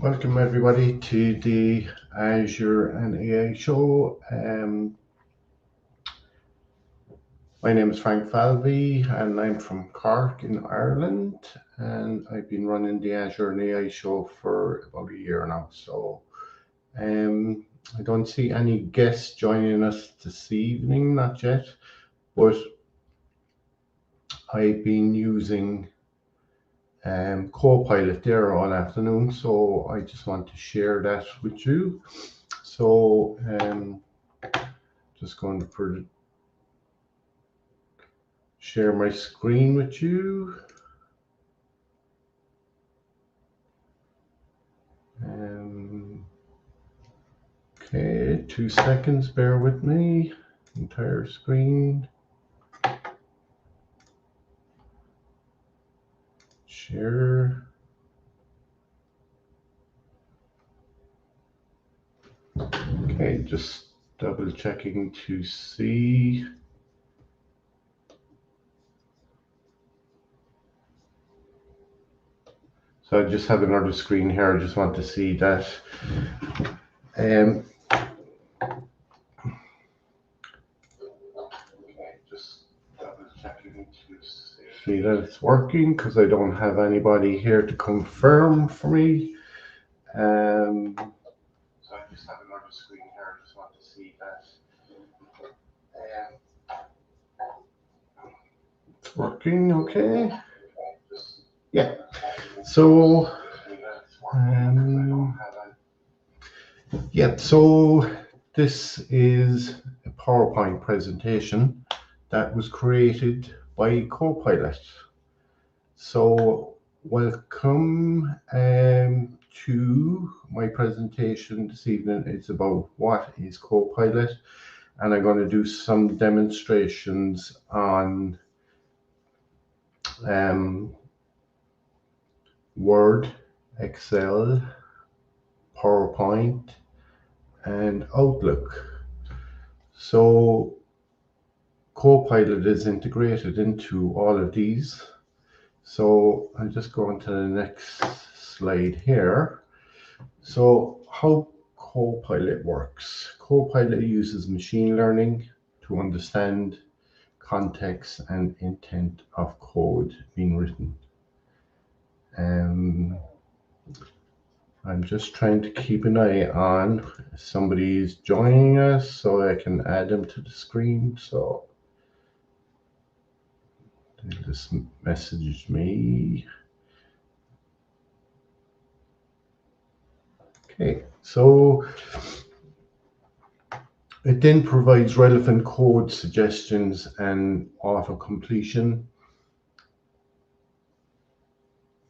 Welcome everybody to the Azure and AI Show. My name is Frank Falvey and I'm from Cork in Ireland, and I've been running the Azure and AI Show for about a year now. So I don't see any guests joining us this evening, not yet, but I've been using Copilot there all afternoon, so I just want to share that with you. So just going to share my screen with you. Okay, 2 seconds, bear with me. Entire screen. Share. Okay, just double checking to see. So I just have another screen here. I just want to see that. Just double checking to see that it's working, because I don't have anybody here to confirm for me. So I just have another screen here. I just want to see that it's working. Okay. Yeah. So so this is a PowerPoint presentation that was created by Copilot. So welcome to my presentation this evening. It's about what is Copilot, and I'm going to do some demonstrations on Word, Excel, PowerPoint, and Outlook. So Copilot is integrated into all of these. So I'm just going to the next slide here. So how Copilot works. Copilot uses machine learning to understand context and intent of code being written. I'm just trying to keep an eye on if somebody's joining us so I can add them to the screen. So they just messaged me. Okay, so it then provides relevant code suggestions and auto completion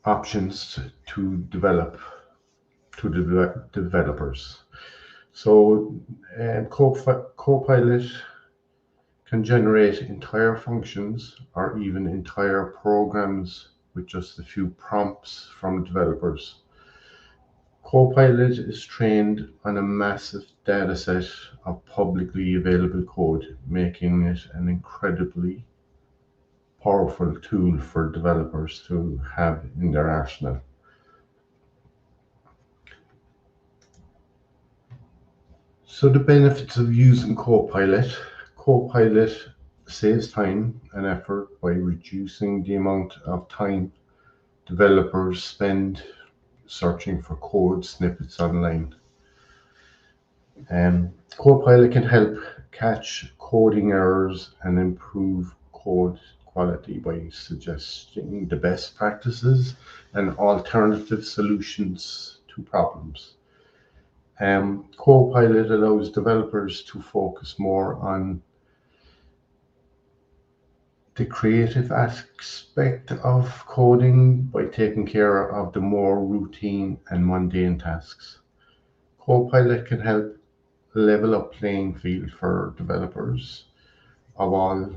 options to developers. So Copilot can generate entire functions or even entire programs with just a few prompts from developers. Copilot is trained on a massive data set of publicly available code, making it an incredibly powerful tool for developers to have in their arsenal. So the benefits of using Copilot. Copilot saves time and effort by reducing the amount of time developers spend searching for code snippets online. Copilot can help catch coding errors and improve code quality by suggesting the best practices and alternative solutions to problems. Copilot allows developers to focus more on the creative aspect of coding by taking care of the more routine and mundane tasks. Copilot can help level up playing field for developers of all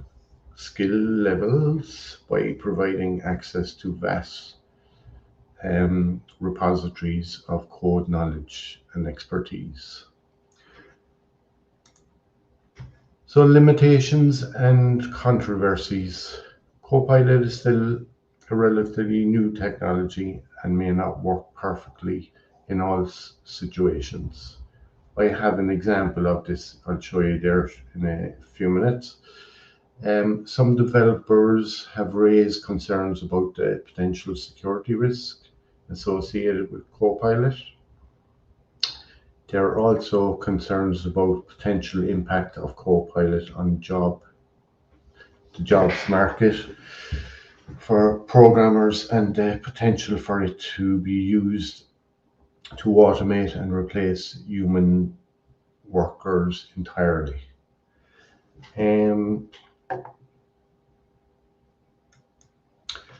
skill levels by providing access to vast repositories of code knowledge and expertise. So limitations and controversies. Copilot is still a relatively new technology and may not work perfectly in all situations. I have an example of this. I'll show you there in a few minutes. Some developers have raised concerns about the potential security risk associated with Copilot. There are also concerns about potential impact of Copilot on the jobs market for programmers and the potential for it to be used to automate and replace human workers entirely.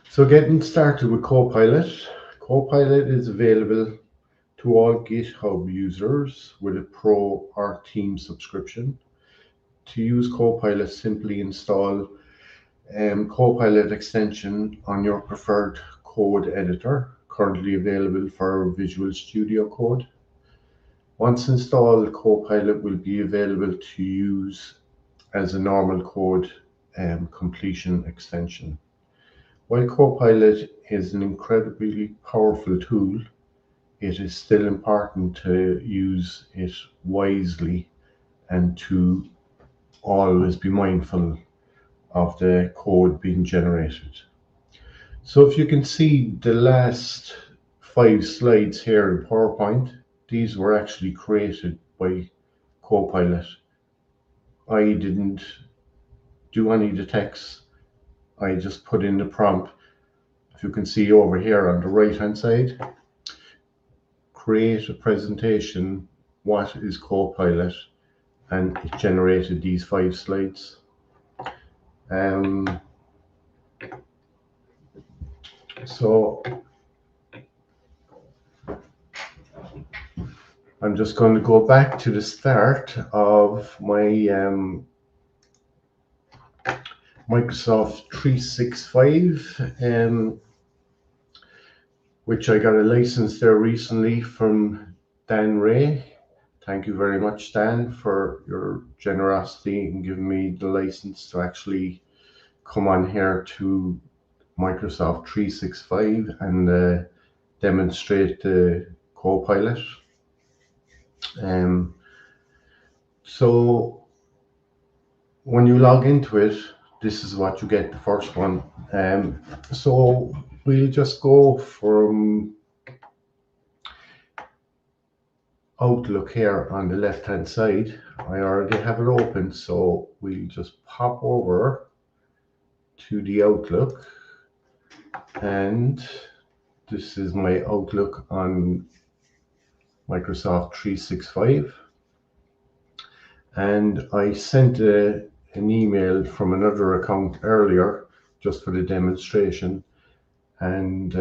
So getting started with Copilot. Copilot is available to all GitHub users with a Pro or Team subscription. To use Copilot, simply install Copilot extension on your preferred code editor, currently available for Visual Studio Code. Once installed, Copilot will be available to use as a normal code completion extension. While Copilot is an incredibly powerful tool, it is still important to use it wisely and to always be mindful of the code being generated. So if you can see the last 5 slides here in PowerPoint, these were actually created by Copilot. I didn't do any of the text. I just put in the prompt. If you can see over here on the right hand side, create a presentation, what is Copilot, and it generated these 5 slides. So I'm just going to go back to the start of my Microsoft 365, which I got a license there recently from Dan Ray. Thank you very much, Dan, for your generosity in giving me the license to actually come on here to Microsoft 365 and demonstrate the Copilot. So when you log into it, this is what you get, the first one. So we'll just go from Outlook here on the left hand side. I already have it open, so we'll just pop over to the Outlook, and this is my Outlook on Microsoft 365, and I sent an email from another account earlier just for the demonstration, and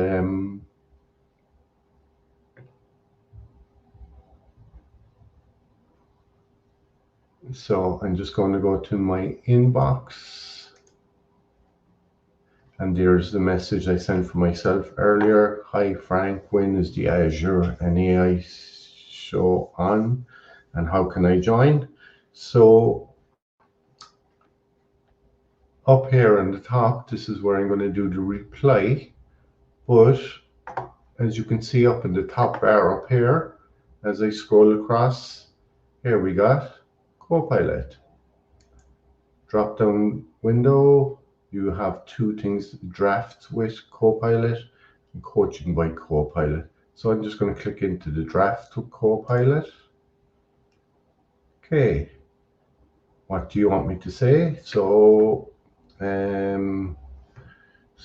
so I'm just going to go to my inbox, and there's the message I sent for myself earlier. Hi Frank, when is the Azure and AI show on, and how can I join? So up here on the top, this is where I'm going to do the reply, but as you can see up in the top bar up here, as I scroll across, here we got Copilot. Drop down window, you have 2 things: draft with Copilot and coaching by Copilot. So I'm just going to click into the draft with Copilot. Okay, what do you want me to say? So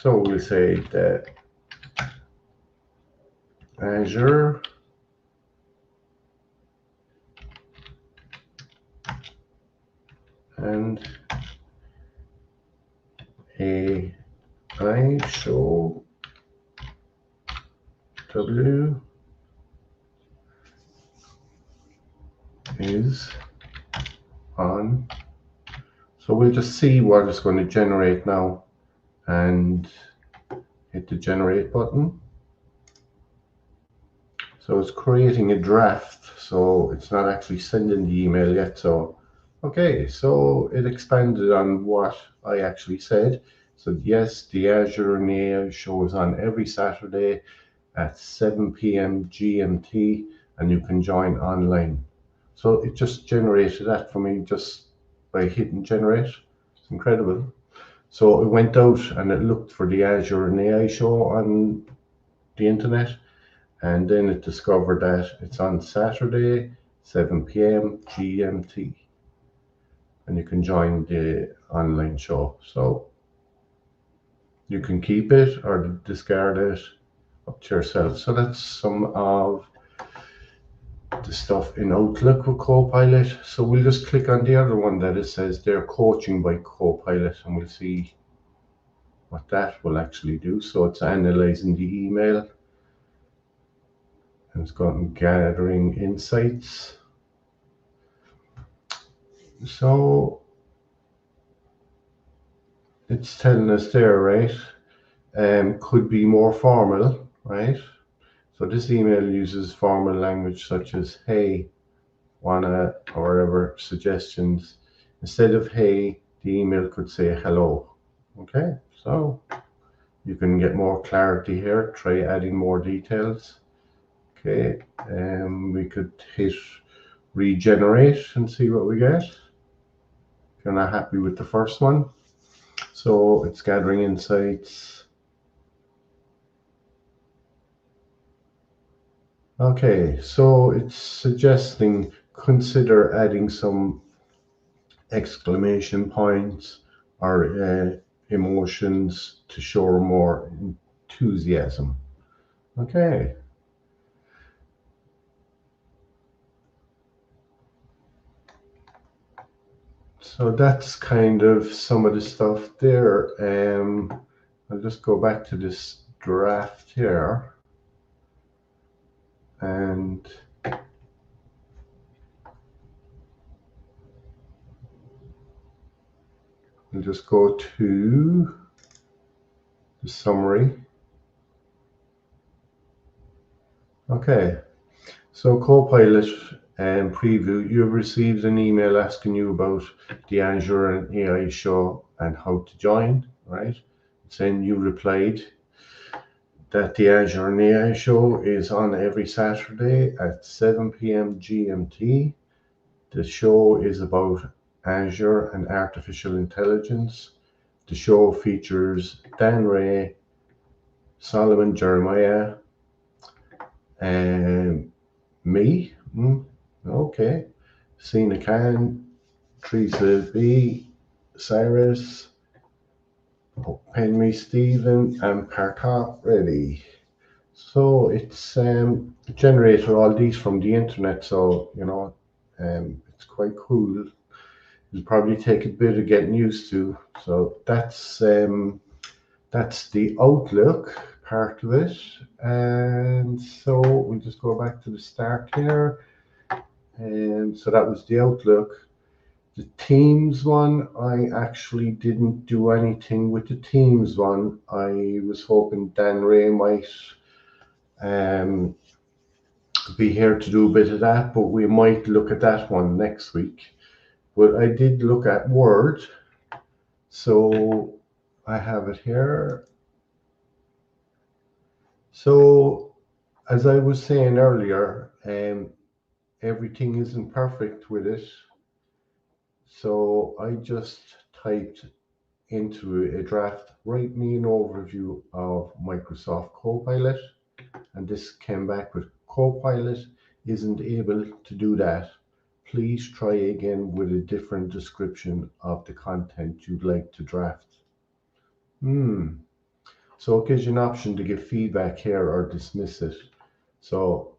we'll say that Azure and AI Show W is on. So we'll just see what it's going to generate now and hit the generate button. So it's creating a draft, so it's not actually sending the email yet. So okay, so it expanded on what I actually said. So yes, the Azure and AI Show is on every Saturday at 7 p.m. GMT, and you can join online. So it just generated that for me just by hitting generate. It's incredible. So it went out and it looked for the Azure and AI show on the internet, and then it discovered that it's on Saturday, 7 p.m. GMT, and you can join the online show. So you can keep it or discard it, up to yourself. So that's some of the stuff in Outlook with Copilot. So we'll just click on the other one that it says they're coaching by Copilot, and we'll see what that will actually do. So it's analyzing the email, and it's gotten gathering insights. So it's telling us there, right? Could be more formal, right? So this email uses formal language such as hey, wanna, or whatever suggestions. Instead of hey, the email could say hello. Okay, so you can get more clarity here. Try adding more details. Okay, we could hit regenerate and see what we get. If you're not happy with the first one. So it's gathering insights. Okay, so it's suggesting consider adding some exclamation points or emotions to show more enthusiasm. Okay. So that's kind of some of the stuff there. I'll just go back to this draft here, and we'll just go to the summary. Okay, so Copilot and preview, you've received an email asking you about the Azure and AI show and how to join, right? Saying you replied that the Azure and AI show is on every Saturday at 7 p.m. GMT. The show is about Azure and artificial intelligence. The show features Dan Ray, Solomon Jeremiah, and me. Okay. Seena Khan, Teresa B, Cyrus, Opeyemi Stephen, and Prathap Reddy. So it's generated all these from the internet, so it's quite cool. It'll probably take a bit of getting used to. So that's the Outlook part of it. And so we'll just go back to the start here. And so that was the Outlook. The Teams one, I actually didn't do anything with the Teams one. I was hoping Dan Ray might be here to do a bit of that, but we might look at that one next week. But I did look at Word, so I have it here. So as I was saying earlier, everything isn't perfect with it. So I just typed into a draft, write me an overview of Microsoft Copilot, and this came back with Copilot isn't able to do that. Please try again with a different description of the content you'd like to draft. So it gives you an option to give feedback here or dismiss it. So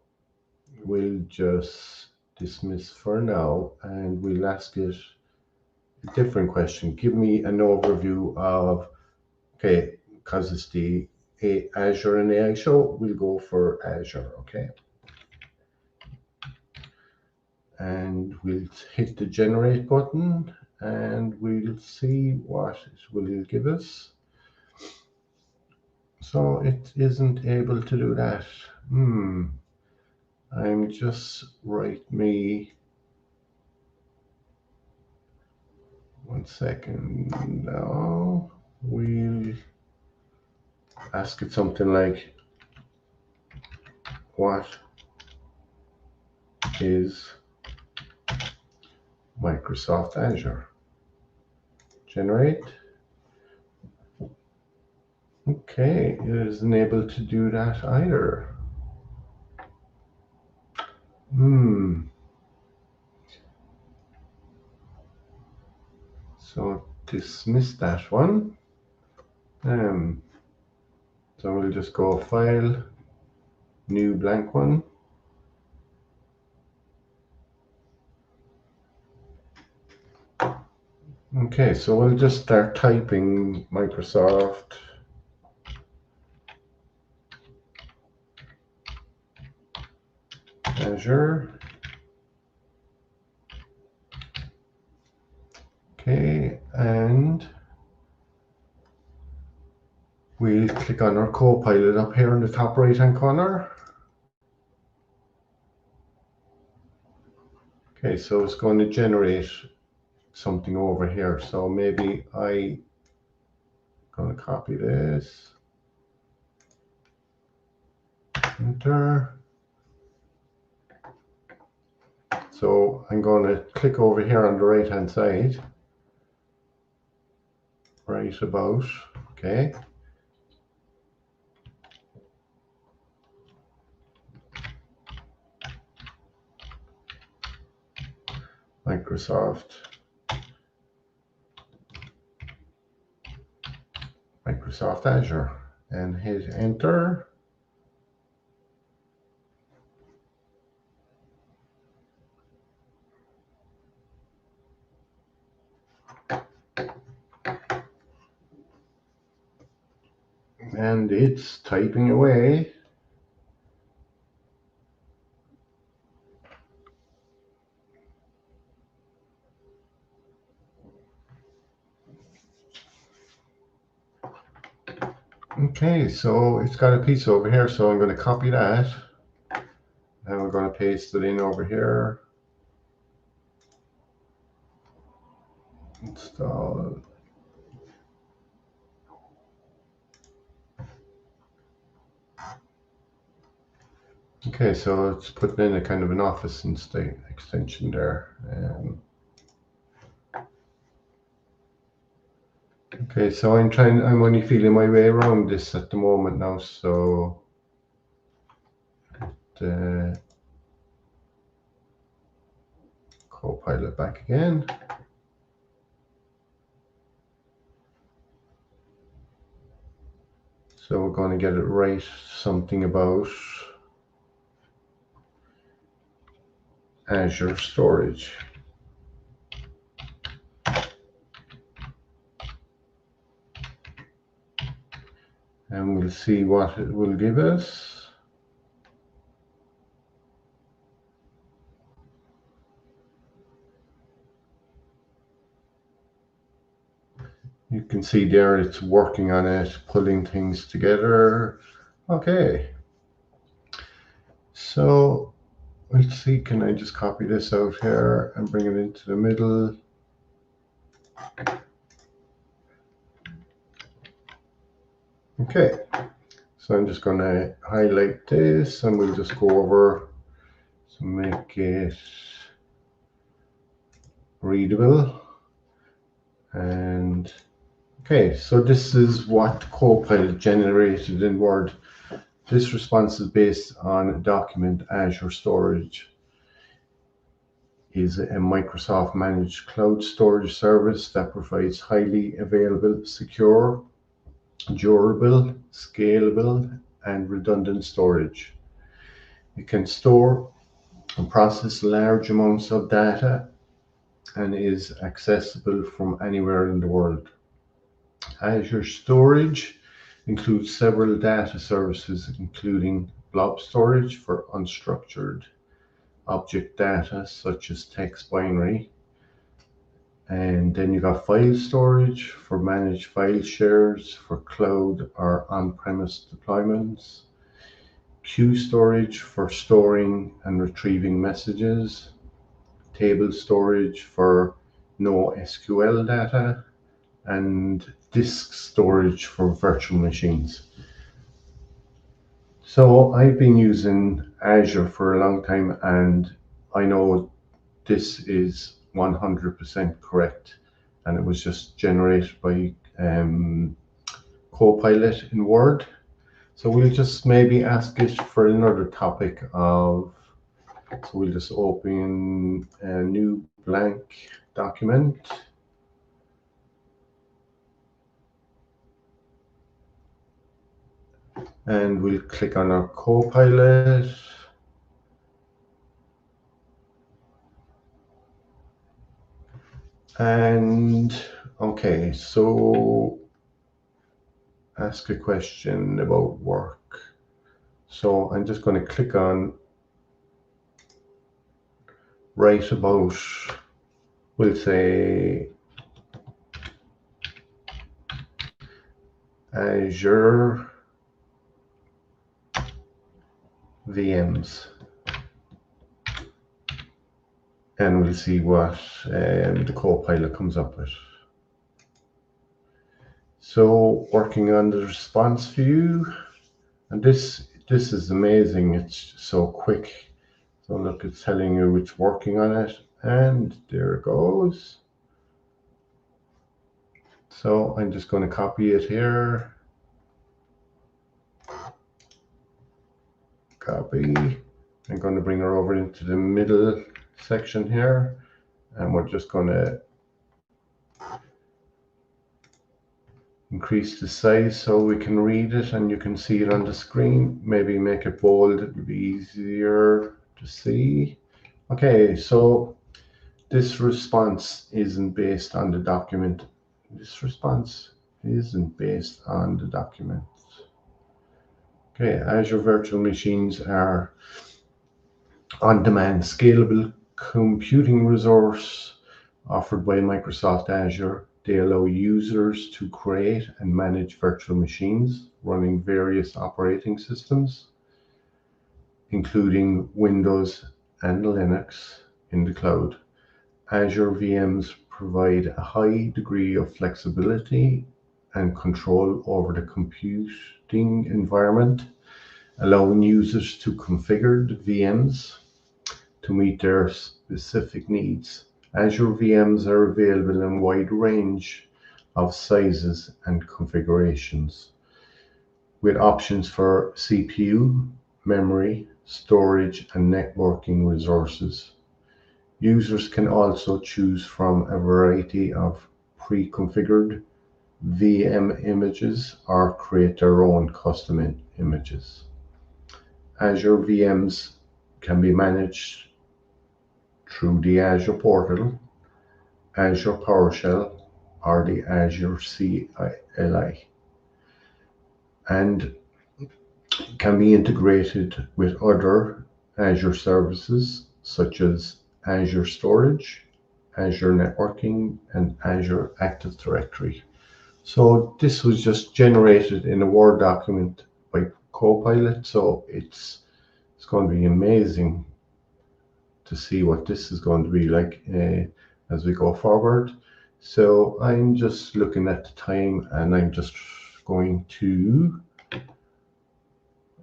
we'll just dismiss for now, and we'll ask it a different question. Give me an overview of, okay, because it's the Azure and AI show, we'll go for Azure, okay? And we'll hit the generate button, and we'll see what it will give us. So it isn't able to do that. I'm just write me 1 second. Now we'll ask it something like, what is Microsoft Azure. Generate. Okay, it isn't able to do that either. So dismiss that one. So we'll just go File, New blank one. Okay, so we'll just start typing Microsoft Azure. Okay, and we'll click on our Copilot up here in the top right hand corner. Okay, so it's going to generate something over here. So maybe I'm going to copy this, enter. So I'm going to click over here on the right hand side, right about, okay. Microsoft Azure, and hit enter. And it's typing away. Okay, so it's got a piece over here, so I'm going to copy that. And we're going to paste it in over here. Install. Okay, so it's putting in a kind of an Office extension there. Okay, so I'm only feeling my way around this at the moment now, so the Copilot back again. So we're going to get it right, something about Azure storage. And we'll see what it will give us. You can see there it's working on it, pulling things together. Okay. So let's see, can I just copy this out here and bring it into the middle? Okay. So I'm just going to highlight this and we'll just go over to make it readable. And okay, so this is what Copilot generated in Word. This response is based on a document. Azure Storage is a Microsoft managed cloud storage service that provides highly available, secure, durable, scalable, and redundant storage. It can store and process large amounts of data and is accessible from anywhere in the world. Azure Storage includes several data services, including blob storage for unstructured object data such as text binary, and then you got file storage for managed file shares for cloud or on-premise deployments, queue storage for storing and retrieving messages, table storage for NoSQL data, and disk storage for virtual machines. So I've been using Azure for a long time, and I know this is 100% correct, and it was just generated by Copilot in Word. So we'll just maybe ask it for another topic of, so we'll just open a new blank document. And we'll click on our Copilot. And okay, so ask a question about work. So I'm just going to click on write about, we'll say Azure VMs, and we'll see what the Copilot comes up with. So working on the response view, and this is amazing. It's so quick. So look, it's telling you it's working on it, and there it goes. So I'm just going to copy it here. Copy. I'm going to bring her over into the middle section here, and we're just going to increase the size so we can read it and you can see it on the screen. Maybe make it bold, it'll be easier to see. Okay, so this response isn't based on the document. This response isn't based on the document. Okay, Azure virtual machines are on-demand scalable computing resource offered by Microsoft Azure. They allow users to create and manage virtual machines running various operating systems, including Windows and Linux in the cloud. Azure VMs provide a high degree of flexibility and control over the computing environment, allowing users to configure the VMs to meet their specific needs. Azure VMs are available in a wide range of sizes and configurations, with options for CPU, memory, storage, and networking resources. Users can also choose from a variety of pre-configured VM images or create their own custom images. Azure VMs can be managed through the Azure portal, Azure PowerShell, or the Azure CLI, and can be integrated with other Azure services such as Azure Storage, Azure Networking, and Azure Active Directory. So this was just generated in a Word document by Copilot, so it's going to be amazing to see what this is going to be like as we go forward. So I'm just looking at the time, and I'm just going to,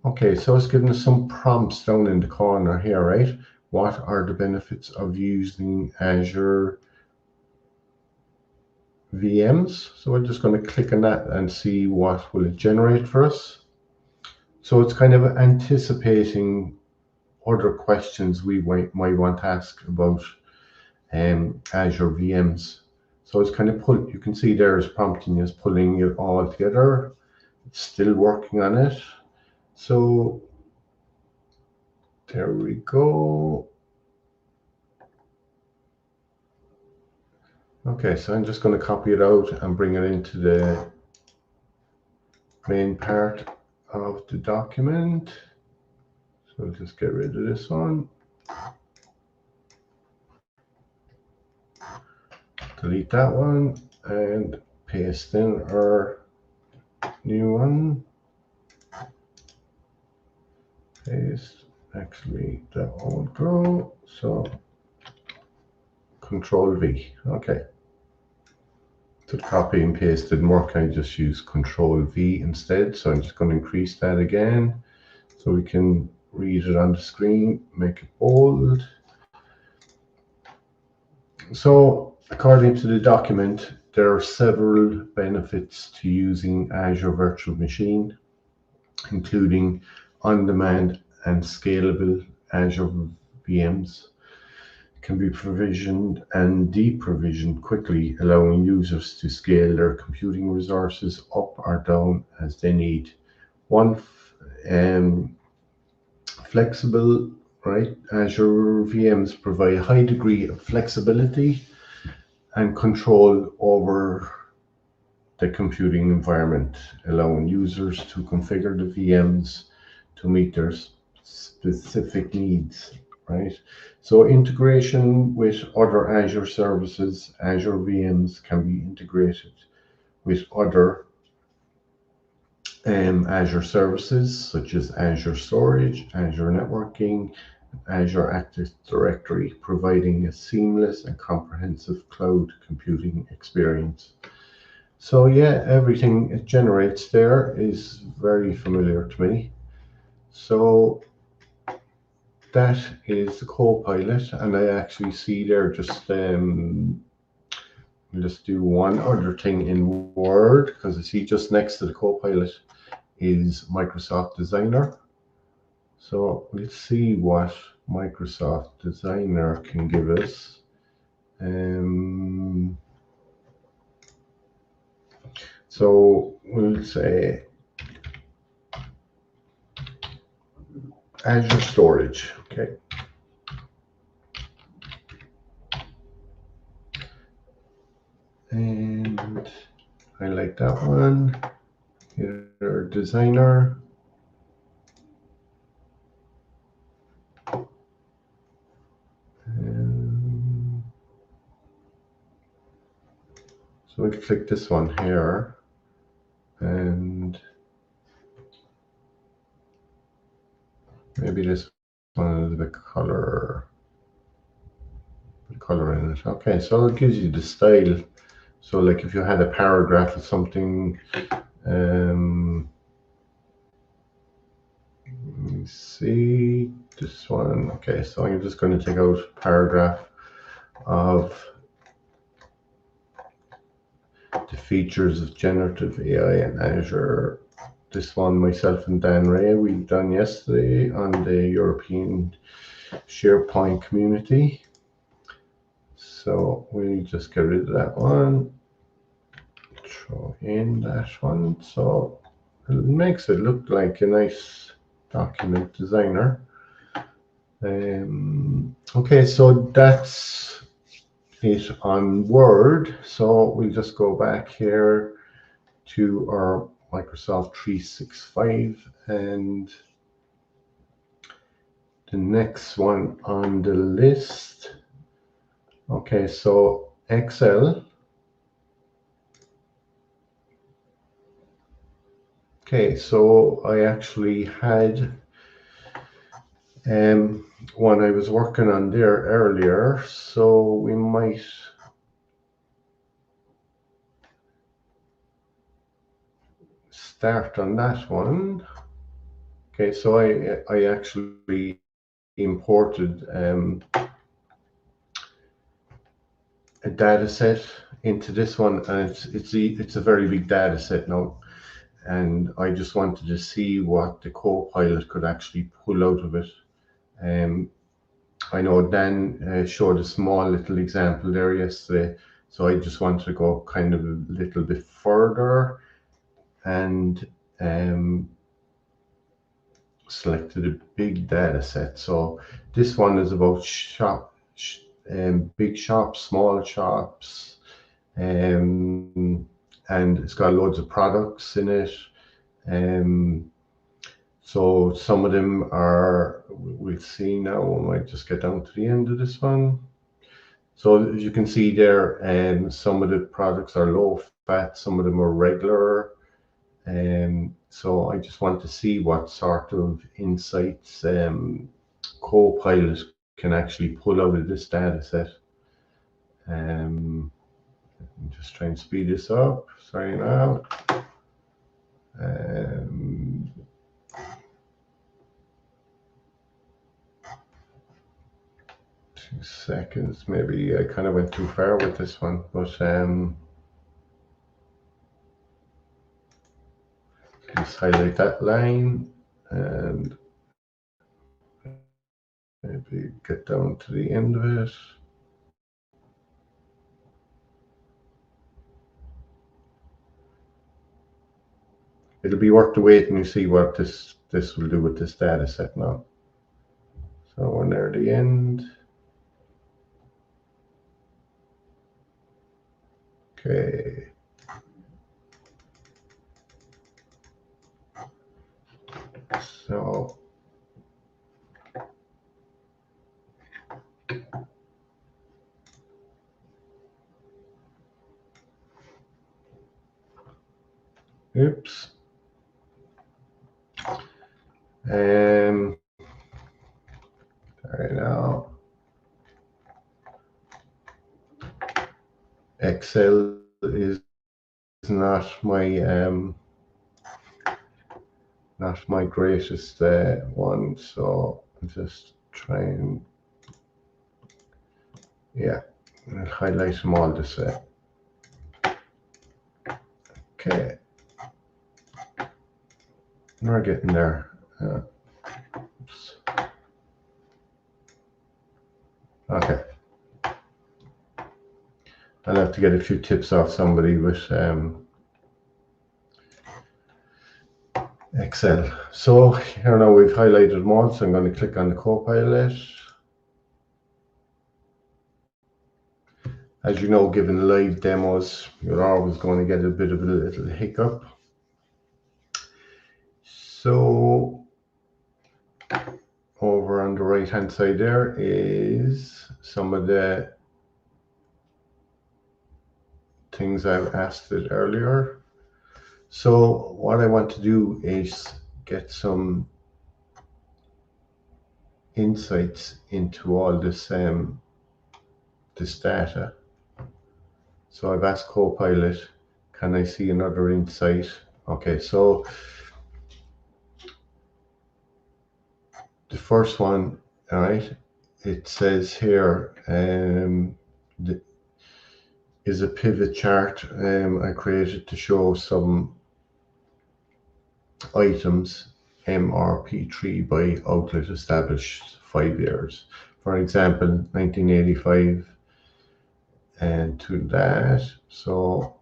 okay, so it's giving us some prompts down in the corner here, right? What are the benefits of using Azure VMs? So we're just going to click on that and see what will it generate for us. So it's kind of anticipating other questions we might want to ask about Azure VMs. So it's kind of you can see there is prompting is pulling it all together. It's still working on it. So there we go. Okay, so I'm just going to copy it out and bring it into the main part of the document. So just get rid of this one. Delete that one and paste in our new one. Paste. Actually, that won't go. So Control V. Okay. To copy and paste didn't work, I just use Control V instead. So I'm just going to increase that again. So we can read it on the screen, make it bold. So according to the document, there are several benefits to using Azure Virtual Machine, including on-demand and scalable Azure VMs can be provisioned and deprovisioned quickly, allowing users to scale their computing resources up or down as they need. One flexible, right? Azure VMs provide a high degree of flexibility and control over the computing environment, allowing users to configure the VMs to meet their specific needs, right? So integration with other Azure services, Azure VMs can be integrated with other Azure services such as Azure Storage, Azure Networking, Azure Active Directory, providing a seamless and comprehensive cloud computing experience. So yeah, everything it generates there is very familiar to me. So that is the Copilot, and I actually see there just let's do one other thing in Word, because I see just next to the Copilot is Microsoft Designer. So let's see what Microsoft Designer can give us. So we'll say Azure Storage, okay. And I like that one. Here, Designer. So we click this one here, and maybe this one is a bit color in it. Okay, so it gives you the style. So like if you had a paragraph or something, let me see this one. Okay, so I'm just going to take out a paragraph of the features of generative AI in Azure. This one, myself and Dan Ray, we've done yesterday on the European SharePoint community. So we'll just get rid of that one, throw in that one. So it makes it look like a nice document designer. Okay, so that's it on Word. So we'll just go back here to our Microsoft 365, and the next one on the list. Okay, so Excel. Okay, so I actually had one I was working on there earlier, so we might start on that one. Okay, so I actually imported a data set into this one, and it's a very big data set now, and I just wanted to see what the Copilot could actually pull out of it. I know Dan showed a small little example there yesterday, so I just wanted to go kind of a little bit further, and selected a big data set. So this one is about big shops, small shops, and it's got loads of products in it. So some of them are, we'll see now, we might just get down to the end of this one. So as you can see there, some of the products are low fat, some of them are regular. So I just want to see what sort of insights Copilot can actually pull out of this data set. I'm just trying to speed this up. Sorry now. 2 seconds. Maybe I kind of went too far with this one, but just highlight that line and maybe get down to the end of it. It'll be worth the wait and you see what this will do with this data set now. So we're near the end. Okay. So oops. Sorry now. Excel is not my greatest one, so I'm just trying. Yeah, I'll highlight them all this way. Okay, we're getting there. Oops. Okay, I'll have to get a few tips off somebody with Excel. So here now we've highlighted them all, so I'm going to click on the Copilot. As you know, given live demos, you're always going to get a bit of a little hiccup. So over on the right hand side there is some of the things I've asked it earlier. So what I want to do is get some insights into all this this data. So I've asked Copilot, can I see another insight? Okay, so the first one, all right, it says here is a pivot chart I created to show some items MRP3 by outlet established 5 years. For example, 1985 and to that. So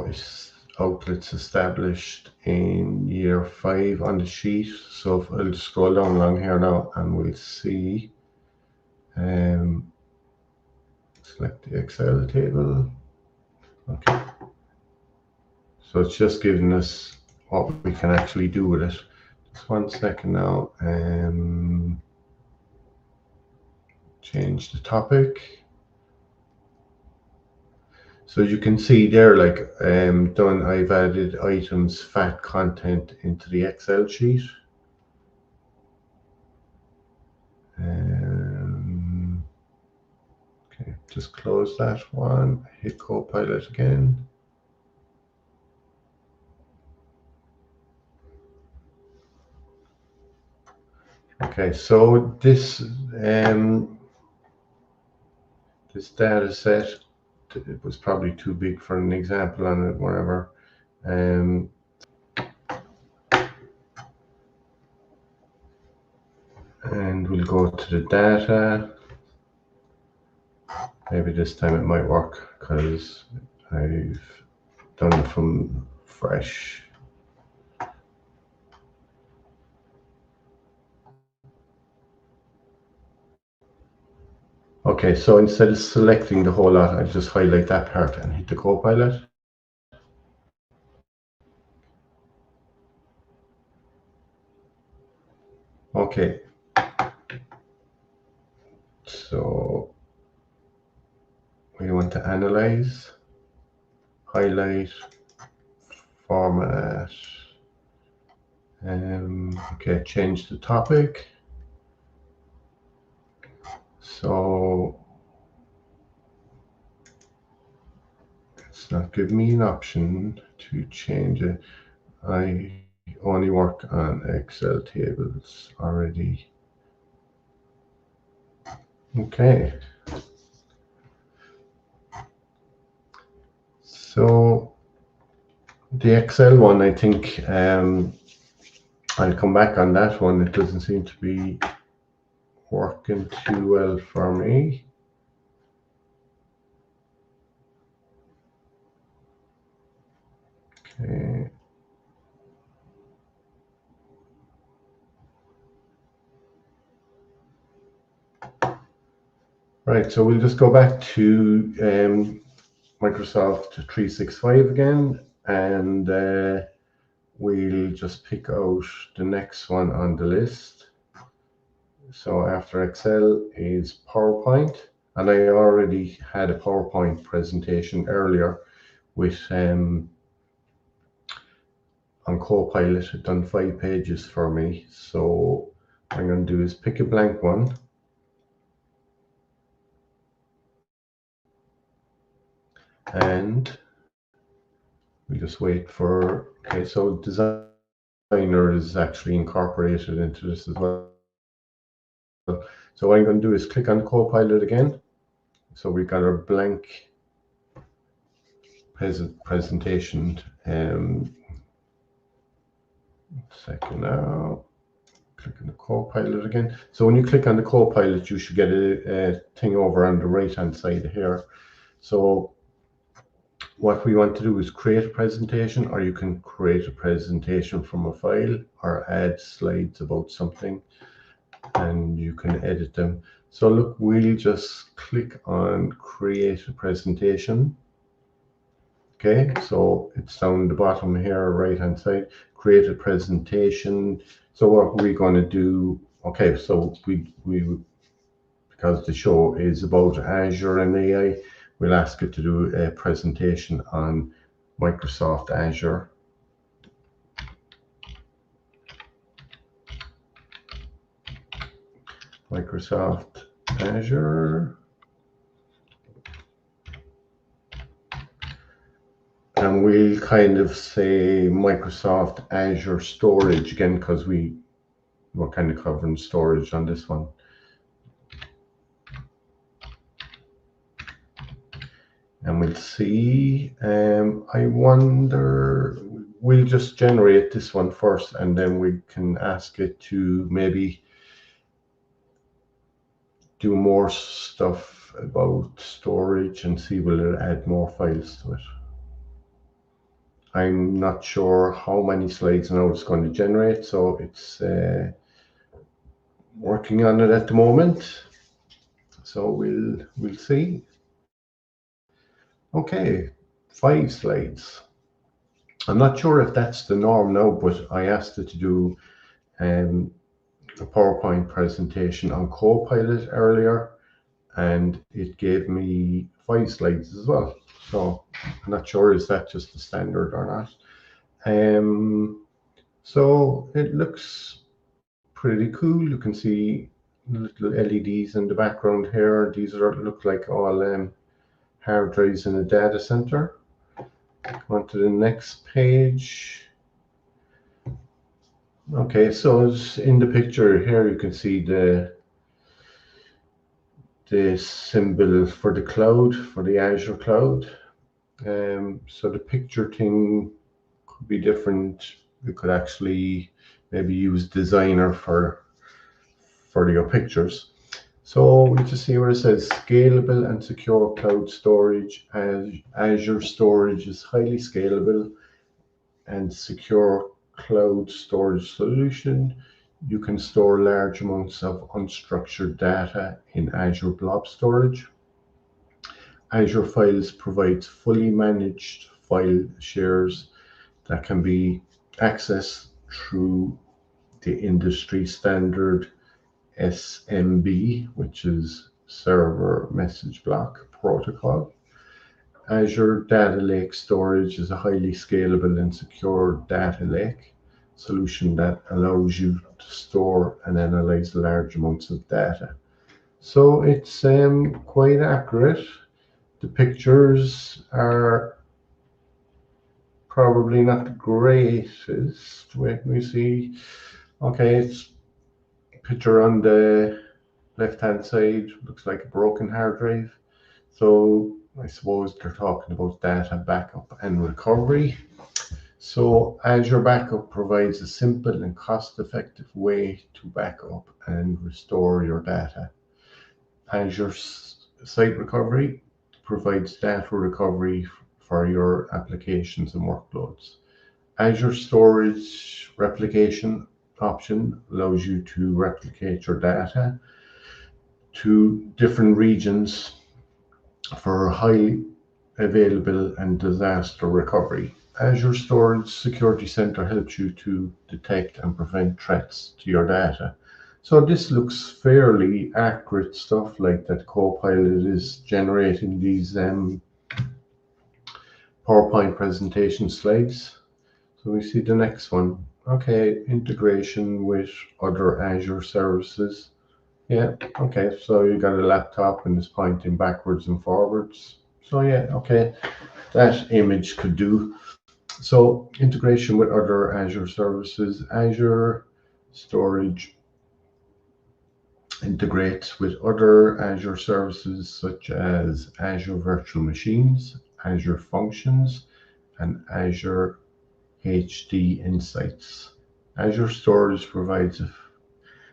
it's outlets established in year 5 on the sheet. So if I'll just scroll down along here now and we'll see select the Excel table. Okay. So it's just giving us what we can actually do with it. Just 1 second now. Change the topic. So you can see there, like I've added items, fat content into the Excel sheet. Okay, just close that one, hit Copilot again. Okay, so this data set, it was probably too big for an example on it, whatever. And we'll go to the data. Maybe this time it might work because I've done it from fresh. Okay, so instead of selecting the whole lot, I just highlight that part and hit the Copilot. Okay, so we want to analyze, highlight, format, okay, change the topic. So it's not giving me an option to change it. I only work on Excel tables already. Okay. So the Excel one, I think I'll come back on that one. It doesn't seem to be working too well for me. Okay. Right, so we'll just go back to Microsoft 365 again, and we'll just pick out the next one on the list. So after Excel is PowerPoint, and I already had a PowerPoint presentation earlier with on Copilot. It done 5 pages for me. So what I'm going to do is pick a blank one. And we just wait for, okay, so designer is actually incorporated into this as well. So what I'm going to do is click on Copilot again. So we've got our blank presentation. Second now. Click on the Copilot again. So when you click on the Copilot, you should get a thing over on the right hand side here. So what we want to do is create a presentation, or you can create a presentation from a file or add slides about something, and you can edit them. So look, we'll just click on create a presentation. Okay, so it's down the bottom here, right hand side, create a presentation. So what we're going to do, okay, so we because the show is about Azure and AI, we'll ask it to do a presentation on Microsoft Azure. Microsoft Azure. And we'll kind of say Microsoft Azure Storage again, because we're kind of covering storage on this one. And we'll see. I wonder, we'll just generate this one first, and then we can ask it to maybe do more stuff about storage and see will it add more files to it. I'm not sure how many slides now it's going to generate, so it's working on it at the moment. So we'll see. Okay, 5 slides. I'm not sure if that's the norm now, but I asked it to do a PowerPoint presentation on Copilot earlier, and it gave me 5 slides as well. So I'm not sure, is that just the standard or not? So it looks pretty cool. You can see little LEDs in the background here. These look like all hard drives in a data center. On to the next page. Okay, so in the picture here you can see the symbol for the cloud, for the Azure cloud. So the picture thing could be different. You could actually maybe use Designer for your pictures. So we just see where it says scalable and secure cloud storage. Azure storage is highly scalable and secure cloud storage solution. You can store large amounts of unstructured data in Azure Blob Storage. Azure Files provides fully managed file shares that can be accessed through the industry standard SMB, which is Server Message Block Protocol. Azure Data Lake Storage is a highly scalable and secure data lake solution that allows you to store and analyze large amounts of data. So it's quite accurate. The pictures are probably not the greatest. Wait, we see. Okay, it's picture on the left-hand side looks like a broken hard drive. So I suppose they're talking about data backup and recovery. So Azure Backup provides a simple and cost-effective way to back up and restore your data. Azure Site Recovery provides data recovery for your applications and workloads. Azure Storage Replication option allows you to replicate your data to different regions for highly available and disaster recovery. Azure Storage Security Center helps you to detect and prevent threats to your data. So this looks fairly accurate stuff, like that Copilot is generating these PowerPoint presentation slides. So we see the next one. Okay, integration with other Azure services. Yeah, okay, so you got a laptop and it's pointing backwards and forwards. So yeah, okay, that image could do. So integration with other Azure services. Azure Storage integrates with other Azure services such as Azure Virtual Machines, Azure Functions, and Azure HD Insights. Azure Storage provides a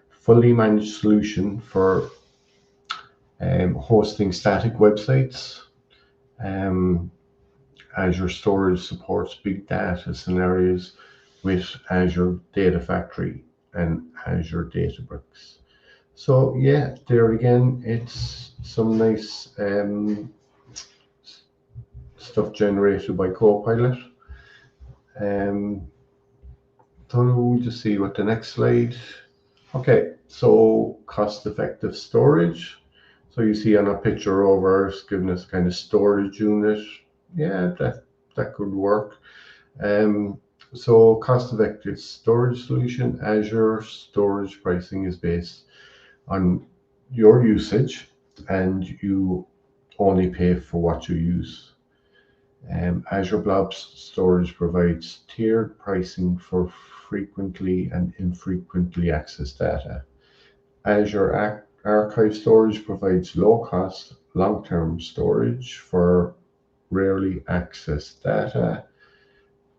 fully managed solution for hosting static websites. Azure Storage supports big data scenarios with Azure Data Factory and Azure Databricks. So yeah, there again, it's some nice stuff generated by Copilot. So we just see what the next slide. Okay, so cost-effective storage. So you see on a picture over, it's giving us kind of storage unit. Yeah, that could work. So cost-effective storage solution. Azure storage pricing is based on your usage, and you only pay for what you use. Azure Blob Storage provides tiered pricing for frequently and infrequently accessed data. Azure Archive Storage provides low-cost, long-term storage for rarely accessed data.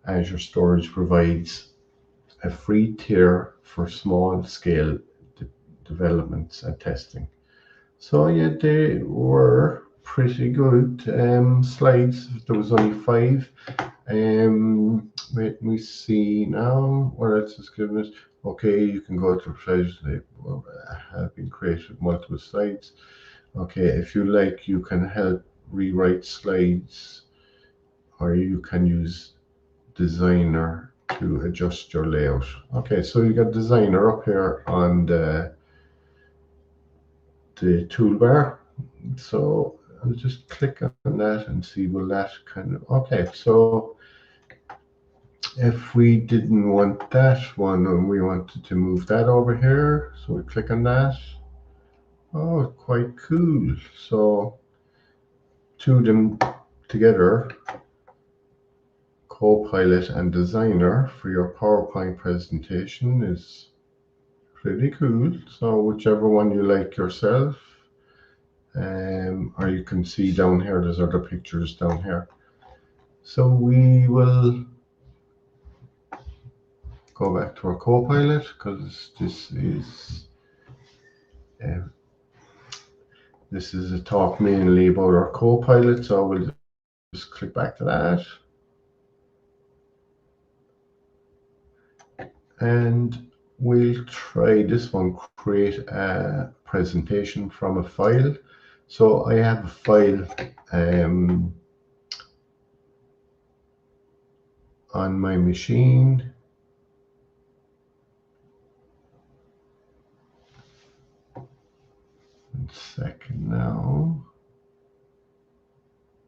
Azure Storage provides a free tier for small-scale developments and testing. So yeah, they were pretty good slides. There was only 5. Wait, we see now what else is given us. Okay, you can go to pleasure. They have been created multiple slides. Okay, if you like, you can help rewrite slides, or you can use Designer to adjust your layout. Okay, so you got Designer up here on the toolbar. So I'll just click on that and see, will that kind of, okay, so if we didn't want that one and we wanted to move that over here, so we click on that. Oh, quite cool. So two of them together, Copilot and Designer for your PowerPoint presentation, is pretty cool. So whichever one you like yourself. Or you can see down here, there's other pictures down here. So we will go back to our Copilot, because this is a talk mainly about our Copilot. So we'll just click back to that. And we'll try this one, create a presentation from a file. So I have a file on my machine. One second now.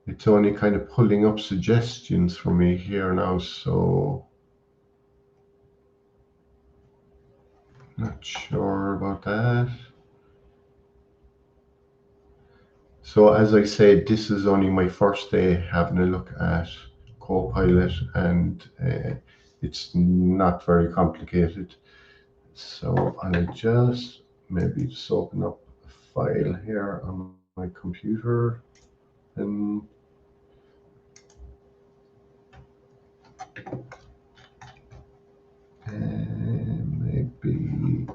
It's only kind of pulling up suggestions for me here now, so not sure about that. So as I said, this is only my first day having a look at Copilot, and it's not very complicated. So I'll just maybe just open up a file here on my computer, and maybe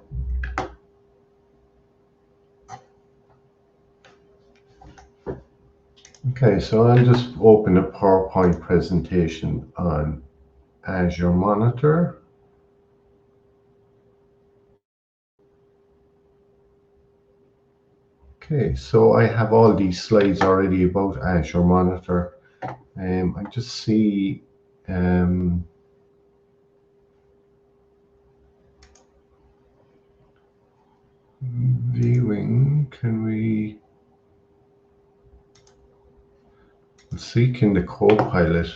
okay, so I'll just open a PowerPoint presentation on Azure Monitor. Okay, so I have all these slides already about Azure Monitor. I just see viewing. Can we seek in the Copilot?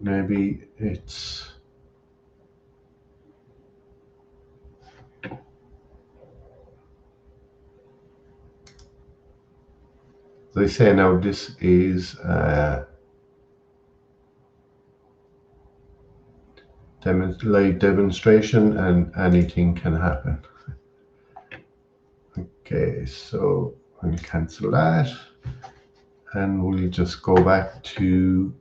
Maybe it's they say now this is live demonstration and anything can happen. Okay, so I'll cancel that and we'll just go back to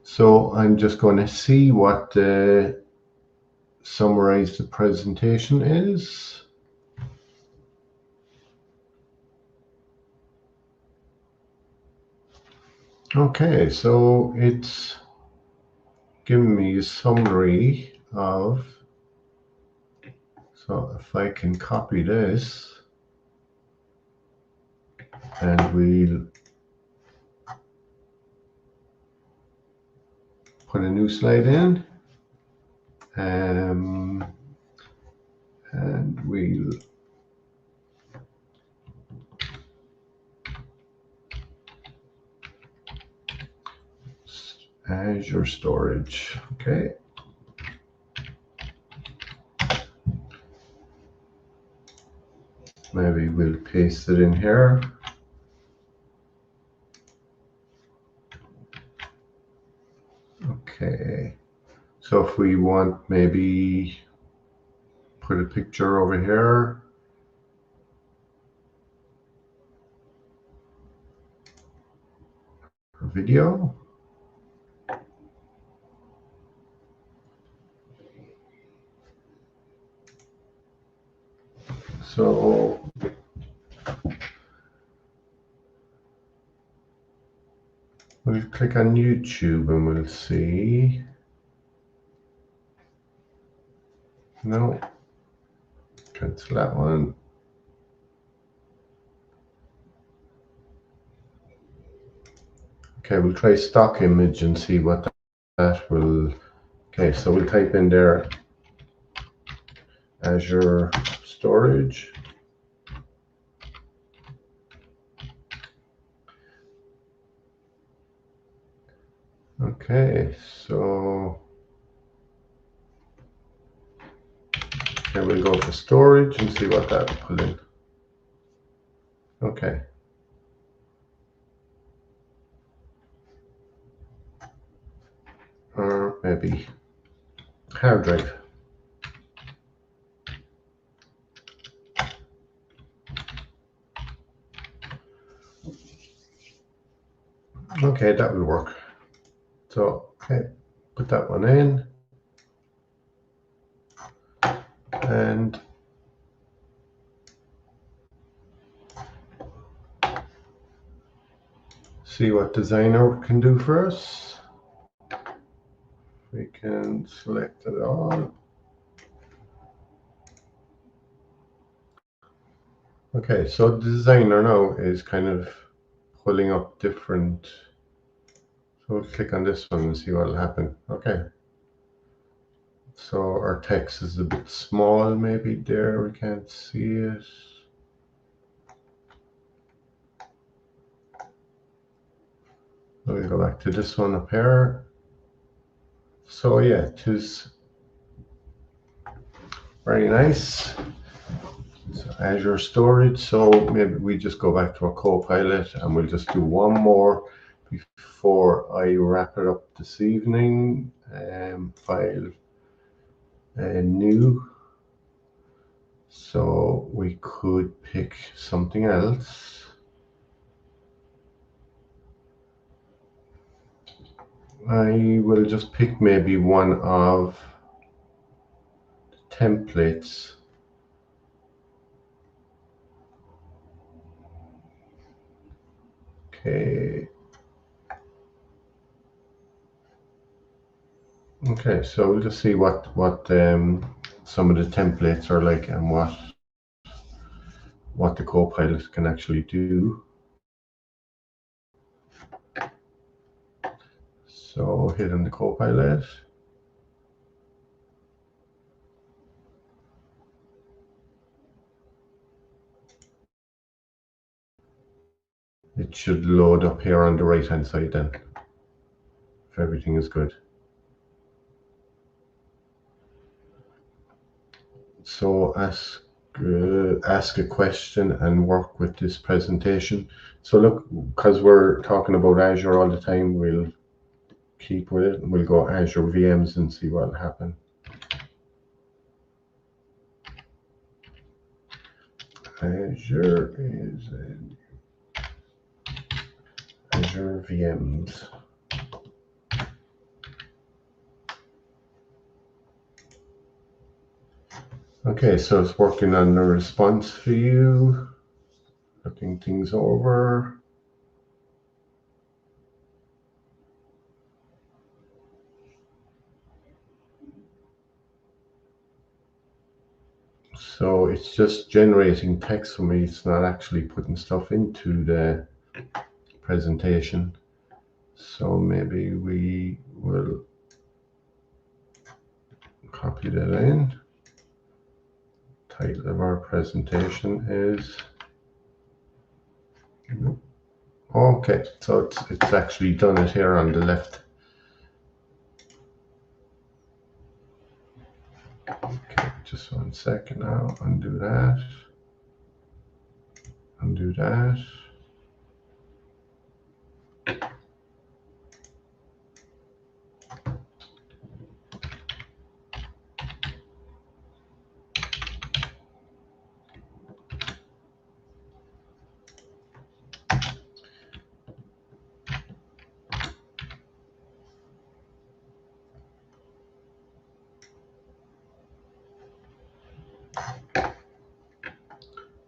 so I'm just going to see what summarize the presentation is. Okay, so it's giving me a summary of, so if I can copy this and we'll put a new slide in, and we'll Azure storage. Okay. Maybe we'll paste it in here. Okay. So if we want, maybe put a picture over here. A video. So we'll click on YouTube and we'll see. No, cancel that one. Okay, we'll try stock image and see what that will. Okay, so we'll type in there Azure storage. Okay, so okay, we'll go to storage and see what that will pull in. Okay. Or maybe hard drive. Okay, that will work. So, okay, put that one in. And see what designer can do for us. We can select it all. Okay, so the designer now is kind of pulling up different. So we'll click on this one and see what will happen. Okay. So our text is a bit small, maybe there, we can't see it. We'll go back to this one up here. So yeah, it is very nice. So Azure storage. So maybe we just go back to our Copilot and we'll just do one more before I wrap it up this evening. File new. So we could pick something else. I will just pick maybe one of the templates. Okay. Okay, so we'll just see what some of the templates are like and what the Copilot can actually do. So hit on the Copilot. It should load up here on the right hand side then, if everything is good. So ask a question and work with this presentation. So look, because we're talking about Azure all the time, we'll keep with it and we'll go Azure VMs and see what'll happen. Azure is Azure VMs. Okay, so it's working on the response view, looking things over. So it's just generating text for me. It's not actually putting stuff into the presentation. So maybe we will copy that in. Title of our presentation is, okay, so it's actually done it here on the left. Okay, just 1 second now, undo that. Undo that.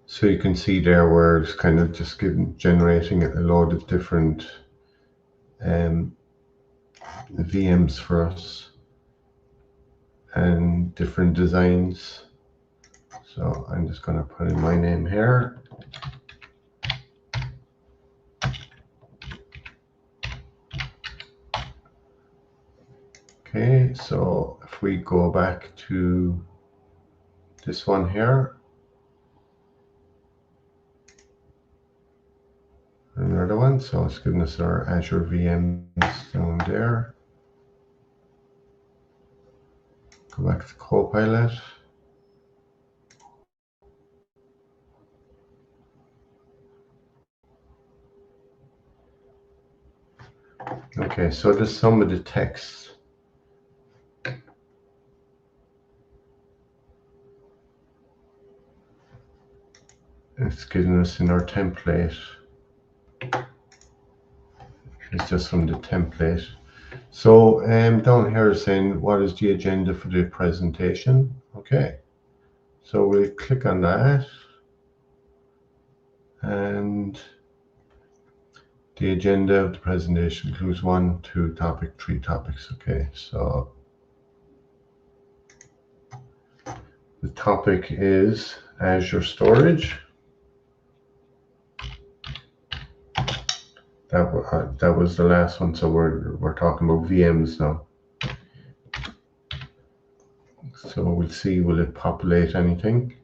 So you can see there where it's kind of just generating a load of different VMs for us and different designs. So I'm just going to put in my name here. Okay, so if we go back to this one here, another one, so it's giving us our Azure VMs down there. Go back to Copilot. Okay, so there's some of the text. It's giving us in our template. It's just from the template. So down here is saying what is the agenda for the presentation. Okay, so we'll click on that and the agenda of the presentation includes 1, 2 topic, 3 topics. Okay, so the topic is Azure storage. That was the last one, so we're talking about VMs now. So we'll see, will it populate anything?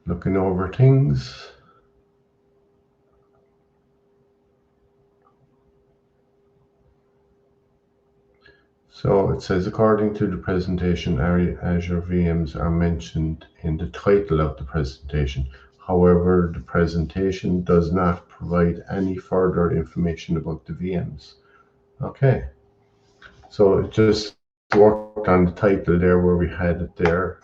Looking over things. So it says, according to the presentation, Azure VMs are mentioned in the title of the presentation. However, the presentation does not provide any further information about the VMs. Okay, so it just worked on the title there where we had it there.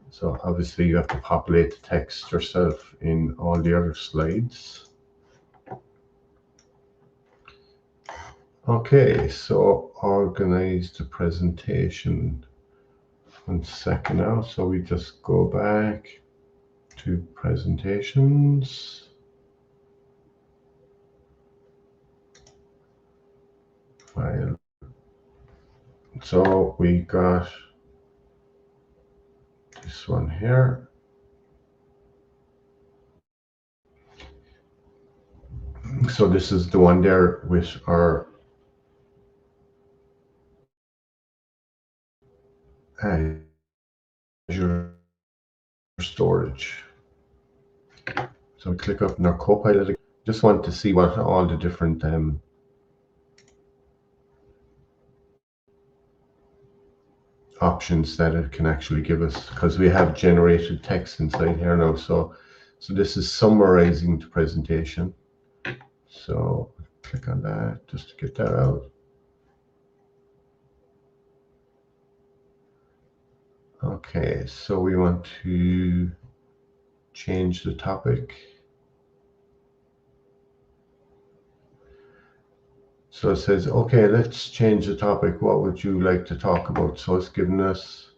So obviously you have to populate the text yourself in all the other slides. Okay, so organize the presentation. 1 second now. So we just go back to presentations. File. So we got this one here. So this is the one there with our Azure storage. So we click up in our Copilot. Just want to see what all the different options that it can actually give us, because we have generated text inside here now. So this is summarizing the presentation. So click on that just to get that out. Okay, so we want to change the topic. So it says, okay, let's change the topic. What would you like to talk about? So it's giving us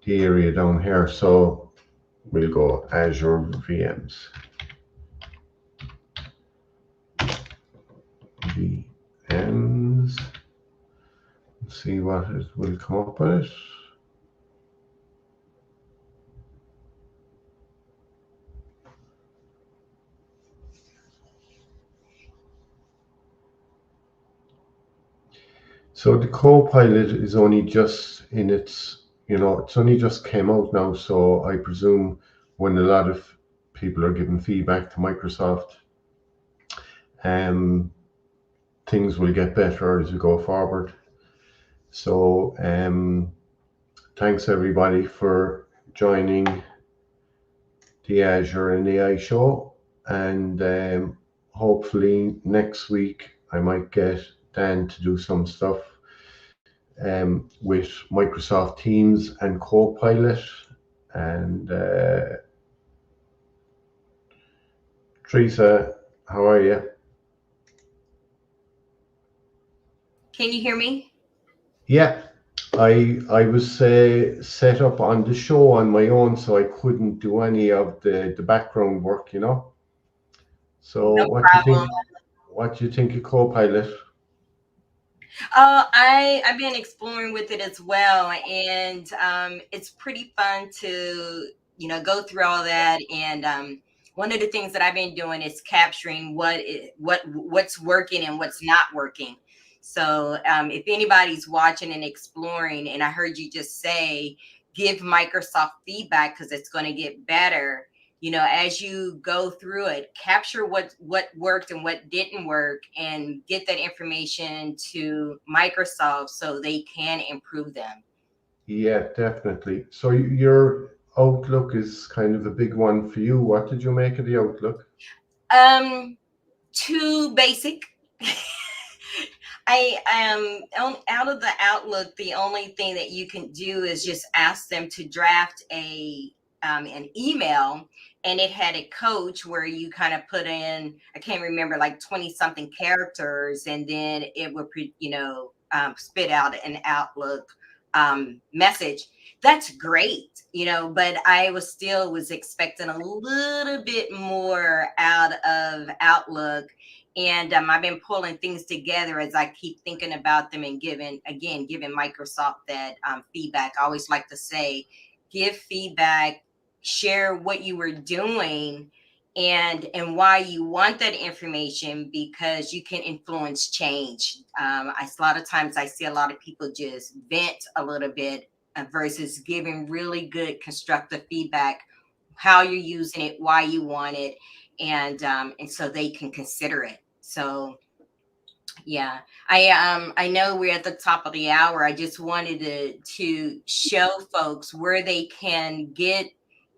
the area down here. So we'll go Azure VMs. VMs. Let's see what it will come up with. So the Copilot is only just in its, it's only just came out now. So I presume when a lot of people are giving feedback to Microsoft, things will get better as we go forward. So thanks everybody for joining the Azure and AI show, and hopefully next week I might get Dan to do some stuff with Microsoft Teams and Copilot. And Teresa, how are you? Can you hear me? Yeah, I was set up on the show on my own, so I couldn't do any of the background work, So No problem. what do you think of Copilot? I've been exploring with it as well, and it's pretty fun to go through all that. And one of the things that I've been doing is capturing what's working and what's not working. So if anybody's watching and exploring, and I heard you just say, give Microsoft feedback because it's going to get better. As you go through it, capture what worked and what didn't work, and get that information to Microsoft so they can improve them. Yeah, definitely. So your Outlook is kind of a big one for you. What did you make of the Outlook? um Too basic. I out of the Outlook, the only thing that you can do is just ask them to draft an email, and it had a coach where you kind of put in, I can't remember, like 20 something characters, and then it would spit out an Outlook message. That's great, but I was expecting a little bit more out of Outlook. And I've been pulling things together as I keep thinking about them, and giving Microsoft that feedback. I always like to say, give feedback, share what you were doing, and why you want that information, because you can influence change. A lot of times I see a lot of people just vent a little bit versus giving really good constructive feedback, how you're using it, why you want it, and so they can consider it. So Yeah, I know we're at the top of the hour. I just wanted to show folks where they can get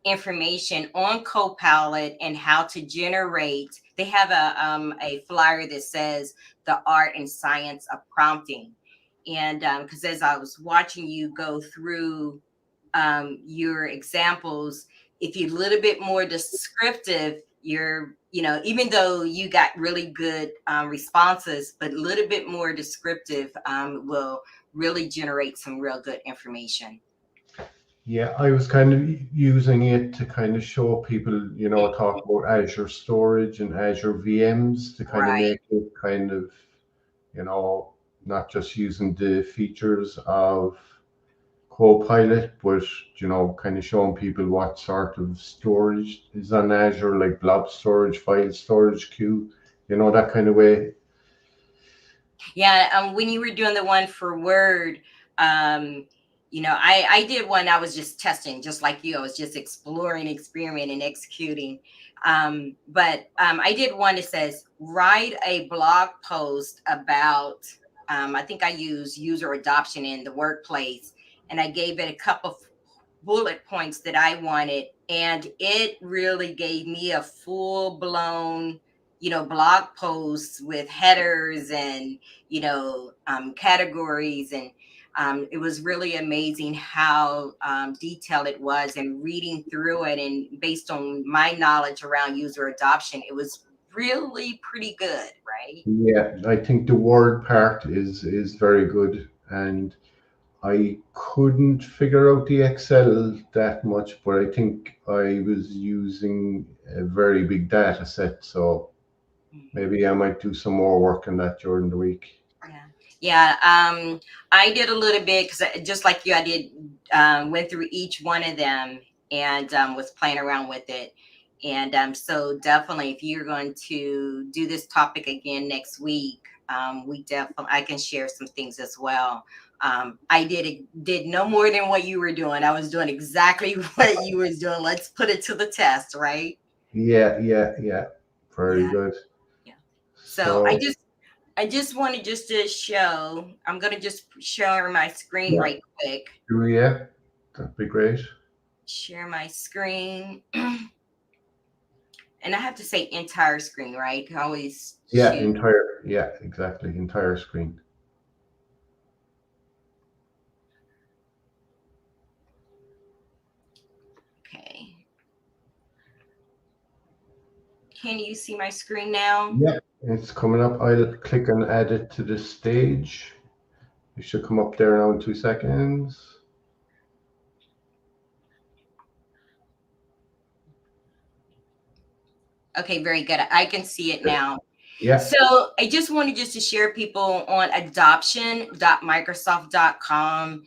information on Copilot and how to generate. They have a flyer that says the art and science of prompting, and because as I was watching you go through your examples, if you're a little bit more descriptive, you're, even though you got really good responses, but a little bit more descriptive will really generate some real good information. Yeah, I was kind of using it to kind of show people, talk about Azure storage and Azure VMs to kind of Right. make it kind of, you know, not just using the features of Copilot, but kind of showing people what sort of storage is on Azure, like blob storage, file storage queue, that kind of way. Yeah, when you were doing the one for Word, I did one. I was just testing, just like you. I was just exploring, experimenting, executing. But I did one that says write a blog post about. I think I use user adoption in the workplace, and I gave it a couple of bullet points that I wanted, and it really gave me a full blown, blog post with headers and categories, and it was really amazing how detailed it was. And reading through it, and based on my knowledge around user adoption, it was really pretty good, right? Yeah, I think the word part is very good, and I couldn't figure out the Excel that much, but I think I was using a very big data set, so Mhm. maybe I might do some more work on that during the week. Yeah, yeah. I did a little bit because just like you, I did went through each one of them and was playing around with it. And so definitely, if you're going to do this topic again next week, we definitely I can share some things as well. I did no more than what you were doing. I was doing exactly what you was doing. Let's put it to the test, right? Yeah, yeah, yeah. Very Yeah, good. yeah. So So, I just wanted just to show, I'm going to just share my screen yeah, right quick. yeah, that'd be great. Share my screen. And I have to say entire screen, right? I always Yeah, choose. yeah, exactly, entire screen. Okay. Can you see my screen now? Yeah, it's coming up. I'll click and add it to the stage. It should come up there now in 2 seconds. Okay, very good. I can see it now. Yeah, So I just wanted just to share people on adoption.microsoft.com,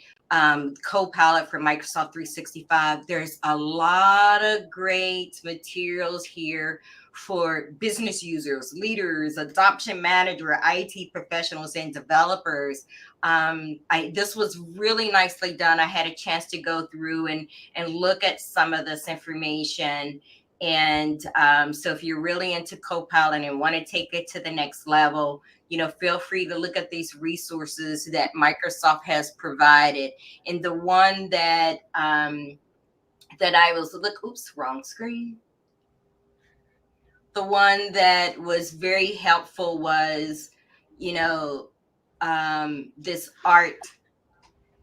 Copilot for Microsoft 365. There's a lot of great materials here for business users, leaders, adoption manager, IT professionals, and developers. This was really nicely done. I had a chance to go through and look at some of this information, and so if you're really into Copilot and want to take it to the next level, feel free to look at these resources that Microsoft has provided. And the one that I was oops, wrong screen. The one that was very helpful was, you know, this art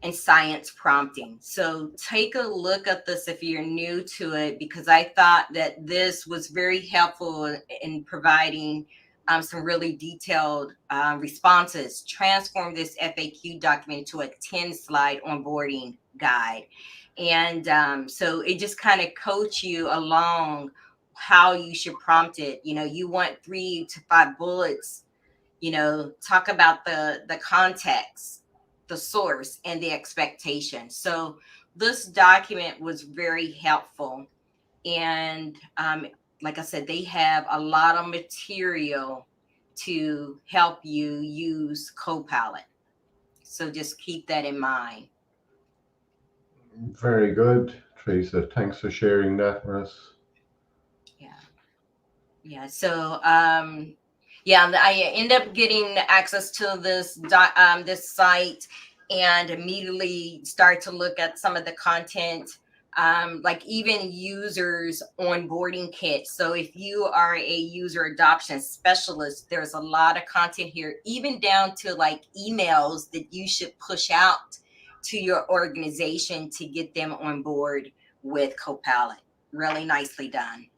and science prompting. So take a look at this if you're new to it, because I thought that this was very helpful in providing some really detailed responses. Transform this FAQ document into a 10 slide onboarding guide. And so it just kind of coach you along how you should prompt it. You want 3 to 5 bullets, talk about the context, the source, and the expectation. So this document was very helpful. And like I said, they have a lot of material to help you use Copilot. So just keep that in mind. very good, Teresa. Thanks for sharing that with us. Yeah. Yeah. So Yeah, I end up getting access to this site and immediately start to look at some of the content, like even users onboarding kits. So if you are a user adoption specialist, there's a lot of content here, even down to like emails that you should push out to your organization to get them on board with Copilot. Really nicely done.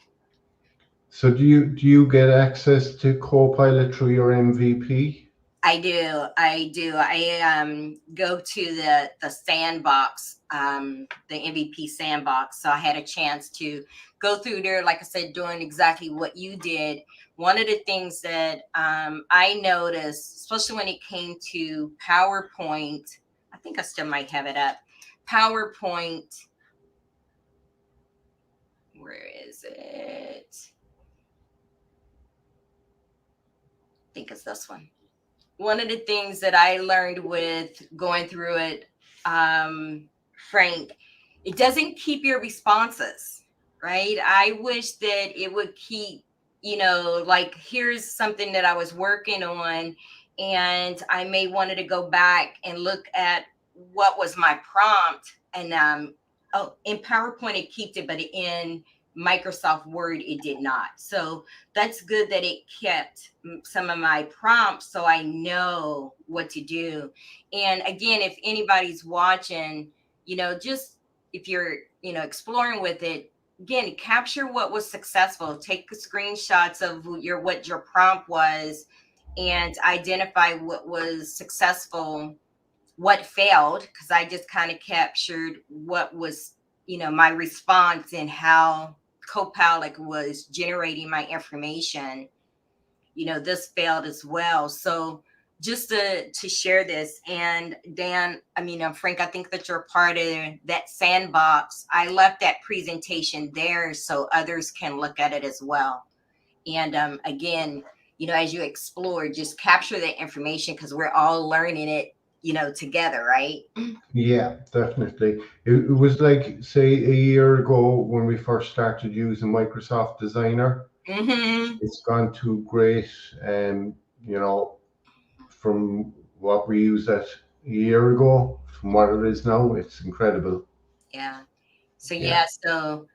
So do you get access to Copilot through your MVP? I do. I do. I go to the sandbox, the MVP sandbox. So I had a chance to go through there, like I said, doing exactly what you did. One of the things that I noticed, especially when it came to PowerPoint, I think I still might have it up. PowerPoint, where is it? I think it's this one. One of the things that I learned with going through it, Frank, it doesn't keep your responses, right? I wish that it would keep, like here's something that I was working on, and I may wanted to go back and look at what was my prompt, and oh, in PowerPoint it kept it, but in Microsoft Word it did not. So that's good that it kept some of my prompts so I know what to do. And again, if anybody's watching, just if you're, exploring with it, again, capture what was successful, take screenshots of what your prompt was and identify what was successful, what failed, because I just kind of captured what was, my response and how Copilot was generating my information. This failed as well. So just to share this, and Dan, I mean, Frank, I think that you're part of that sandbox. I left that presentation there so others can look at it as well. And again, as you explore, just capture that information because we're all learning it, together, right? Yeah, definitely. It was like, say, a year ago when we first started using Microsoft Designer. Mm-hmm. It's gone to great, you know, from what we used that a year ago, from what it is now, it's incredible. Yeah. So Yeah. yeah, so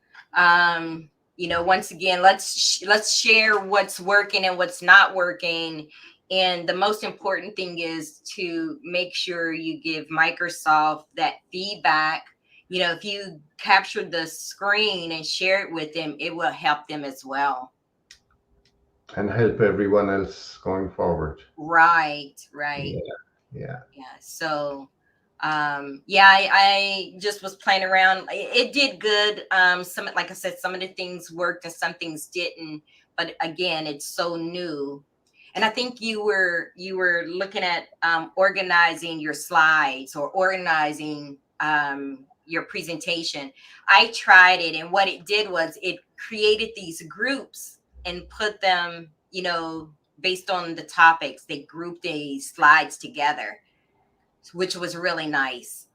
once again, let's share what's working and what's not working. And the most important thing is to make sure you give Microsoft that feedback. If you capture the screen and share it with them, it will help them as well. And help everyone else going forward. Right, right. Yeah. Yeah. Yeah. So yeah, I just was playing around. It did good. Some, like I said, some of the things worked and some things didn't. But again, it's so new. And I think you were looking at organizing your slides or organizing your presentation. I tried it, and what it did was it created these groups and put them, based on the topics. They grouped these slides together, which was really nice.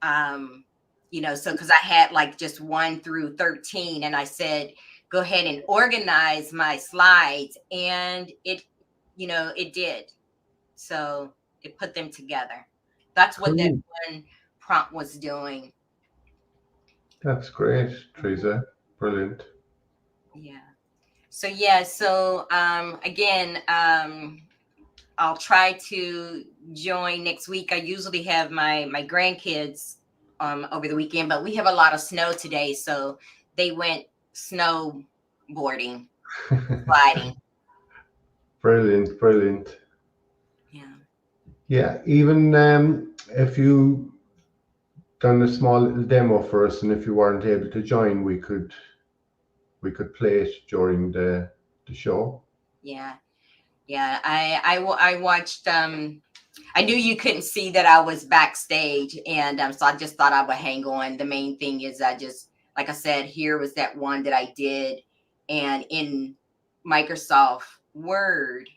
Um, so because I had like just 1 through 13, and I said, go ahead and organize my slides, and it did. So it put them together. That's what that Cool. one prompt was doing. That's great, Mhm. Teresa. Brilliant. Yeah. So yeah. So again, I'll try to join next week. I usually have my grandkids over the weekend, but we have a lot of snow today, so they went snowboarding, sliding. Brilliant, brilliant. Yeah. Yeah, even if you done a small little demo for us, and if you weren't able to join, we could play it during the show. Yeah. Yeah. I watched I knew you couldn't see that I was backstage, and so I just thought I would hang on. The main thing is I just, like I said, here was that one that I did, and in Microsoft Word,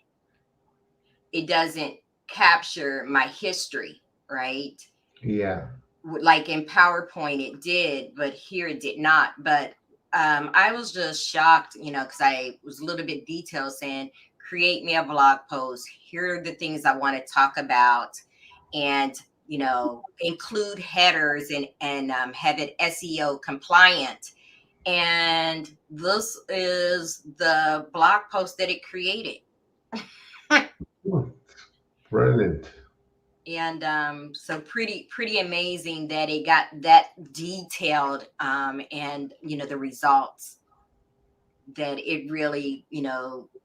it doesn't capture my history, right? Yeah, Like in PowerPoint, it did, but here it did not. But I was just shocked, because I was a little bit detailed saying create me a blog post. Here are the things I want to talk about, and include headers and have it SEO compliant. And this is the blog post that it created. Brilliant. And so pretty amazing that it got that detailed, and the results that it really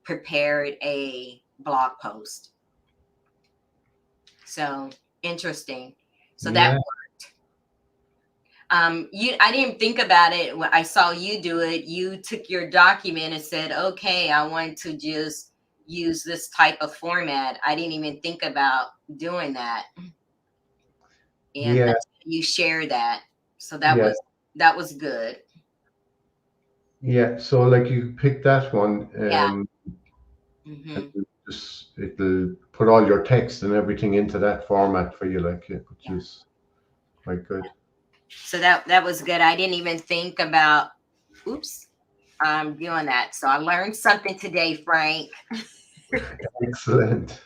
prepared a blog post. So interesting. So that worked. I didn't think about it when I saw you do it. You took your document and said, okay, I want to just use this type of format. I didn't even think about doing that. And you share that. So that was good. Yeah. So like you pick that one. Mm-hmm. It'll put all your text and everything into that format for you, like, which is quite good. So that was good. I didn't even think about doing that. So I learned something today, Frank. Excellent.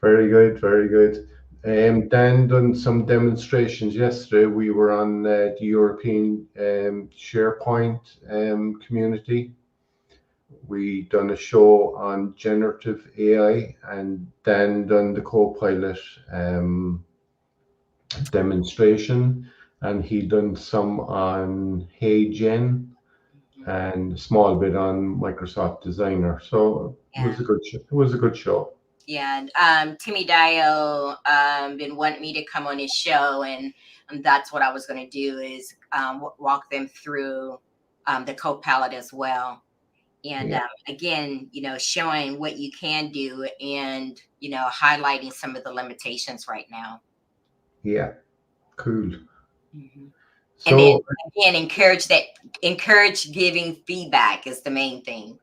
Very good, very good. Dan done some demonstrations yesterday. We were on the European SharePoint community. We done a show on generative AI, and Dan done the Copilot demonstration, and he done some on HeyGen and a small bit on Microsoft Designer. So it was a good show. It was a good show. Yeah, and Timmy Dio been wanting me to come on his show, and that's what I was going to do is walk them through the Copilot as well. And again, showing what you can do, and highlighting some of the limitations right now. Yeah, cool. Mm-hmm. So, and then again, encourage giving feedback is the main thing.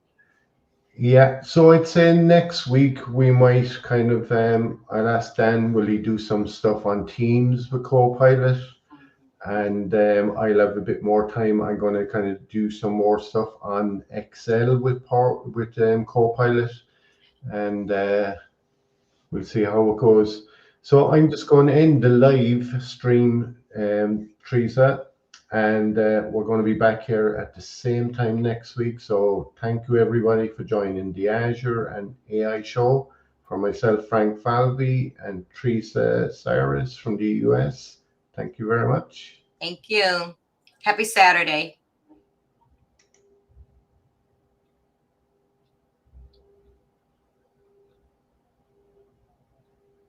Yeah, so I'd say next week we might kind of I'll ask Dan, will he do some stuff on Teams with Copilot? And I'll have a bit more time. I'm going to kind of do some more stuff on Excel with Copilot, and we'll see how it goes. So I'm just going to end the live stream, Teresa, and we're going to be back here at the same time next week. So thank you everybody for joining the Azure and AI show. For myself, Frank Falvey, and Teresa Cyrus from the US. Thank you very much. Thank you. Happy Saturday.